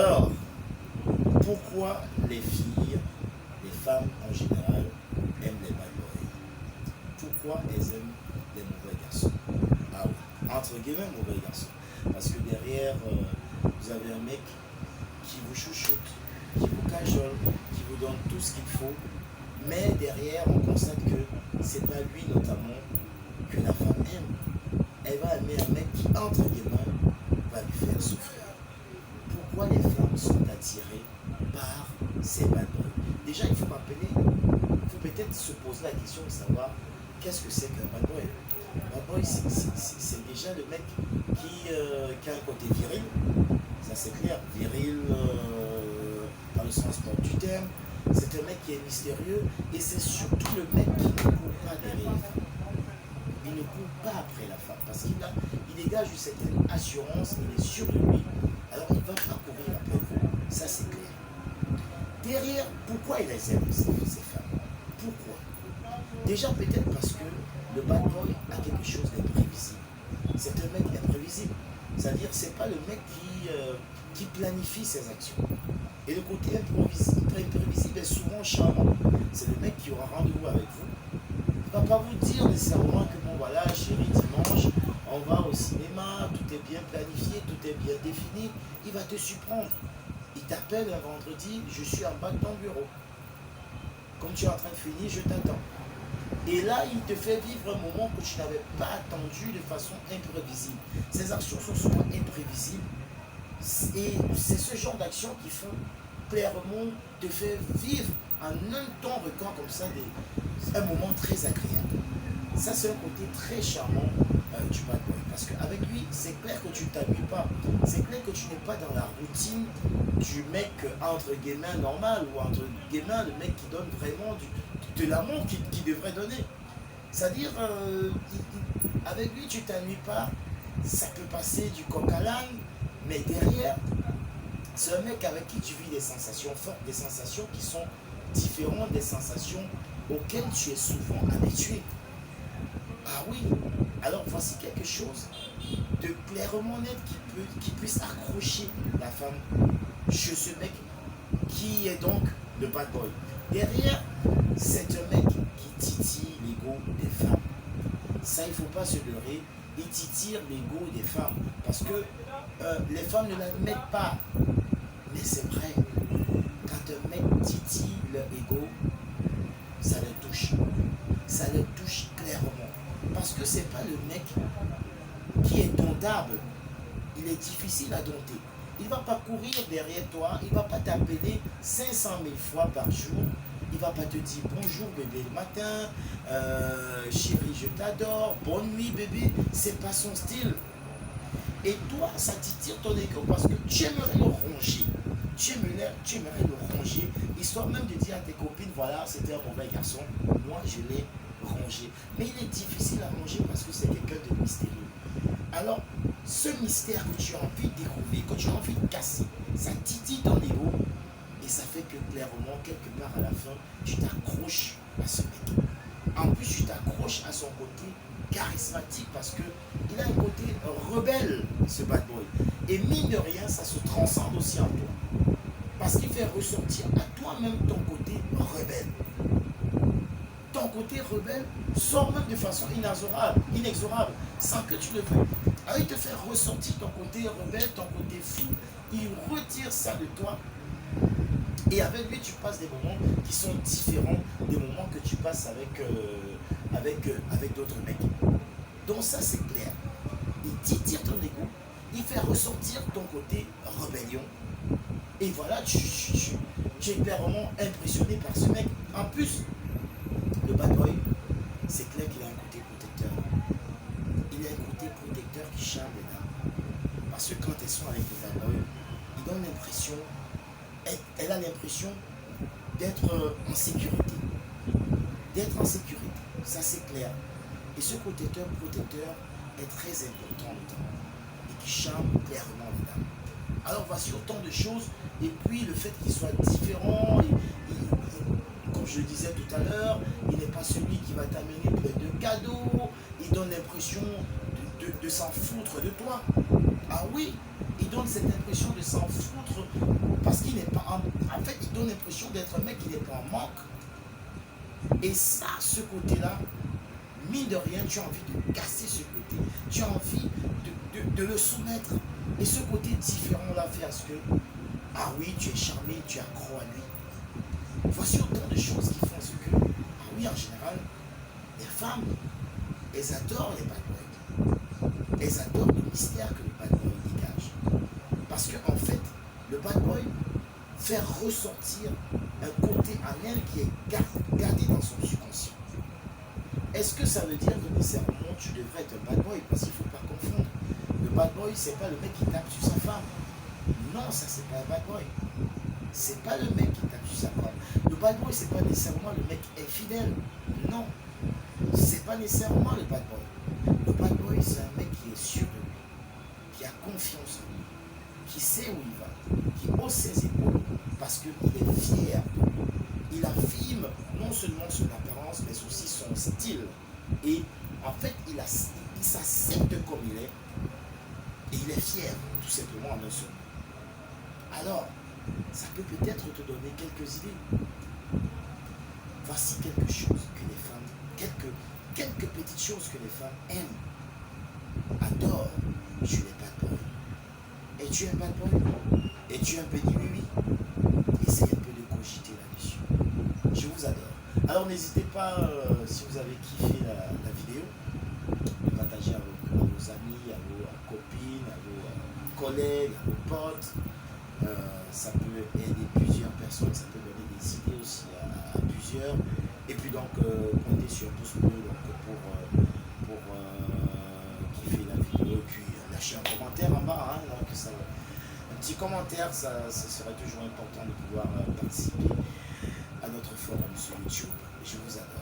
Alors, pourquoi les filles, les femmes en général, aiment les bad boys? Pourquoi elles aiment les mauvais garçons? Ah oui, entre guillemets, mauvais garçons. Parce que derrière, vous avez un mec qui vous chouchoute, qui vous cajole, qui vous donne tout ce qu'il faut. Mais derrière, on constate que c'est pas lui notamment que la femme aime. Elle va aimer un mec qui, entre guillemets, va lui faire souffrir. Pourquoi les femmes sont attirées par ces bad boys? Déjà, il faut peut-être se poser la question de savoir qu'est-ce que c'est qu'un bad boy. Un bad boy, c'est déjà le mec qui a un côté viril, ça c'est clair, viril dans le sens propre du terme. C'est un mec qui est mystérieux et c'est surtout le mec qui ne court pas derrière les femmes. Il ne court pas après la femme parce qu'il dégage une certaine assurance, il est sûr de lui. Alors il ne va pas courir après vous, ça c'est clair. Derrière, pourquoi il les aime ces femmes? Pourquoi? Déjà peut-être parce que le bad boy a quelque chose d'imprévisible. C'est un mec imprévisible. C'est-à-dire c'est pas le mec qui planifie ses actions. Et le côté imprévisible est souvent charmant. C'est le mec qui aura rendez-vous avec vous. Il ne va pas vous dire nécessairement que bon voilà chérie, dimanche, on va au cinéma, tout est bien planifié, tout est bien défini. Il va te surprendre. Il t'appelle un vendredi, je suis en bas de ton bureau. Comme tu es en train de finir, je t'attends. Et là, il te fait vivre un moment que tu n'avais pas attendu de façon imprévisible. Ces actions sont souvent imprévisibles. Et c'est ce genre d'actions qui font clairement te faire vivre en un temps record comme ça un moment très agréable. Ça, c'est un côté très charmant du bad boy. Parce qu'avec lui, c'est clair que tu ne t'ennuies pas. C'est clair que tu n'es pas dans la routine du mec entre guillemets normal ou entre guillemets le mec qui donne vraiment de l'amour qu'il devrait donner. C'est-à-dire, avec lui, tu ne t'ennuies pas. Ça peut passer du coq à l'âne, mais derrière, c'est un mec avec qui tu vis des sensations fortes, des sensations qui sont différentes des sensations auxquelles tu es souvent habitué. Ah oui, alors voici quelque chose de clairement net qui puisse accrocher la femme chez ce mec qui est donc le bad boy. Derrière, c'est un mec qui titille l'ego des femmes. Ça, il ne faut pas se leurrer. Il titille l'ego des femmes. Parce que les femmes ne l'admettent pas. Mais c'est vrai. Quand un mec titille leur ego, ça les touche. Ça les touche clairement. Parce que c'est pas le mec qui est domptable. Il est difficile à dompter. Il ne va pas courir derrière toi. Il ne va pas t'appeler 500 000 fois par jour. Il ne va pas te dire bonjour bébé le matin, chérie je t'adore, bonne nuit bébé. C'est pas son style. Et toi, ça tire ton ego parce que tu aimerais le ronger. Tu aimerais le ronger, histoire même de dire à tes copines, voilà, c'était un mauvais garçon, moi je l'ai rongé. Mais il est difficile à ronger parce que c'est quelqu'un de mystérieux. Alors, ce mystère que tu as envie de découvrir, que tu as envie de casser, ça titille ton ego et ça fait que clairement, quelque part à la fin, tu t'accroches à ce mec. En plus, tu t'accroches à son côté charismatique parce qu'il a un côté rebelle, ce bad boy. Et mine de rien, ça se transcende aussi en toi. Parce qu'il fait ressortir à toi-même ton côté rebelle. Ton côté rebelle sort même de façon inexorable, sans que tu le veuilles. Alors il te fait ressortir ton côté rebelle, ton côté fou. Il retire ça de toi. Et avec lui, tu passes des moments qui sont différents des moments que tu passes avec d'autres mecs. Donc ça, c'est clair. Il tire ton ego, il fait ressortir ton côté rébellion. Et voilà, tu es clairement impressionné par ce mec. En plus, le bad boy, c'est clair qu'il a un côté protecteur. Il a un côté protecteur qui charme les dames. Parce que quand elles sont avec le bad boy, il donne l'impression, elle a l'impression d'être en sécurité. D'être en sécurité, ça c'est clair. Et ce protecteur est très important et qui charme clairement les dames. Alors voici autant de choses. Et puis le fait qu'il soit différent, comme je le disais tout à l'heure, il n'est pas celui qui va t'amener plein de cadeaux. Il donne l'impression de s'en foutre de toi. Ah oui, Il donne cette impression de s'en foutre parce qu'il n'est pas en fait, il donne l'impression d'être un mec qui n'est pas en manque. Et ça, ce côté-là, mine de rien, tu as envie de casser ce côté. Tu as envie de le soumettre. Et ce côté différent-là fait à ce que, ah oui, tu es charmé, tu es accro à lui. Voici autant de choses qui font ce que, ah oui, en général, les femmes, elles adorent les bad boys. Elles adorent le mystère que le bad boy dégage. Parce qu'en fait, le bad boy fait ressortir un côté en elle qui est gardé dans son subconscient. Est-ce que ça veut dire que nécessairement tu devrais être un bad boy? Parce qu'il ne faut pas confondre. Le bad boy, c'est pas le mec qui tape sur sa femme. Non, ça c'est pas un bad boy. C'est pas le mec qui tape sur sa femme. Le bad boy, c'est pas nécessairement le mec infidèle. Non. C'est pas nécessairement le bad boy. Le bad boy, c'est un mec qui est sûr de lui, qui a confiance en lui, qui sait où il va, qui hausse ses épaules parce qu'il est fier de lui. Il affirme non seulement son apparence, mais aussi son style. Et en fait, il s'accepte comme il est. Et il est fier, tout simplement, en un seul mot. Alors, ça peut peut-être te donner quelques idées. Voici quelque chose que les femmes, quelques petites choses que les femmes aiment, adorent chez les bad boys. Es-tu un bad boy? Es-tu un petit oui? Essaye un peu de cogiter là-dessus. Je vous adore. Alors n'hésitez pas, si vous avez kiffé la vidéo, de partager à vos amis, à vos copines, à vos collègues, à vos potes. Ça peut aider plusieurs personnes, ça peut donner des idées aussi à plusieurs. Et puis donc, comptez sur un pouce bleu pour kiffer la vidéo. Et puis lâchez un commentaire en bas. Hein, donc un petit commentaire, ça serait toujours important de pouvoir participer à notre forum sur YouTube. Je vous adore.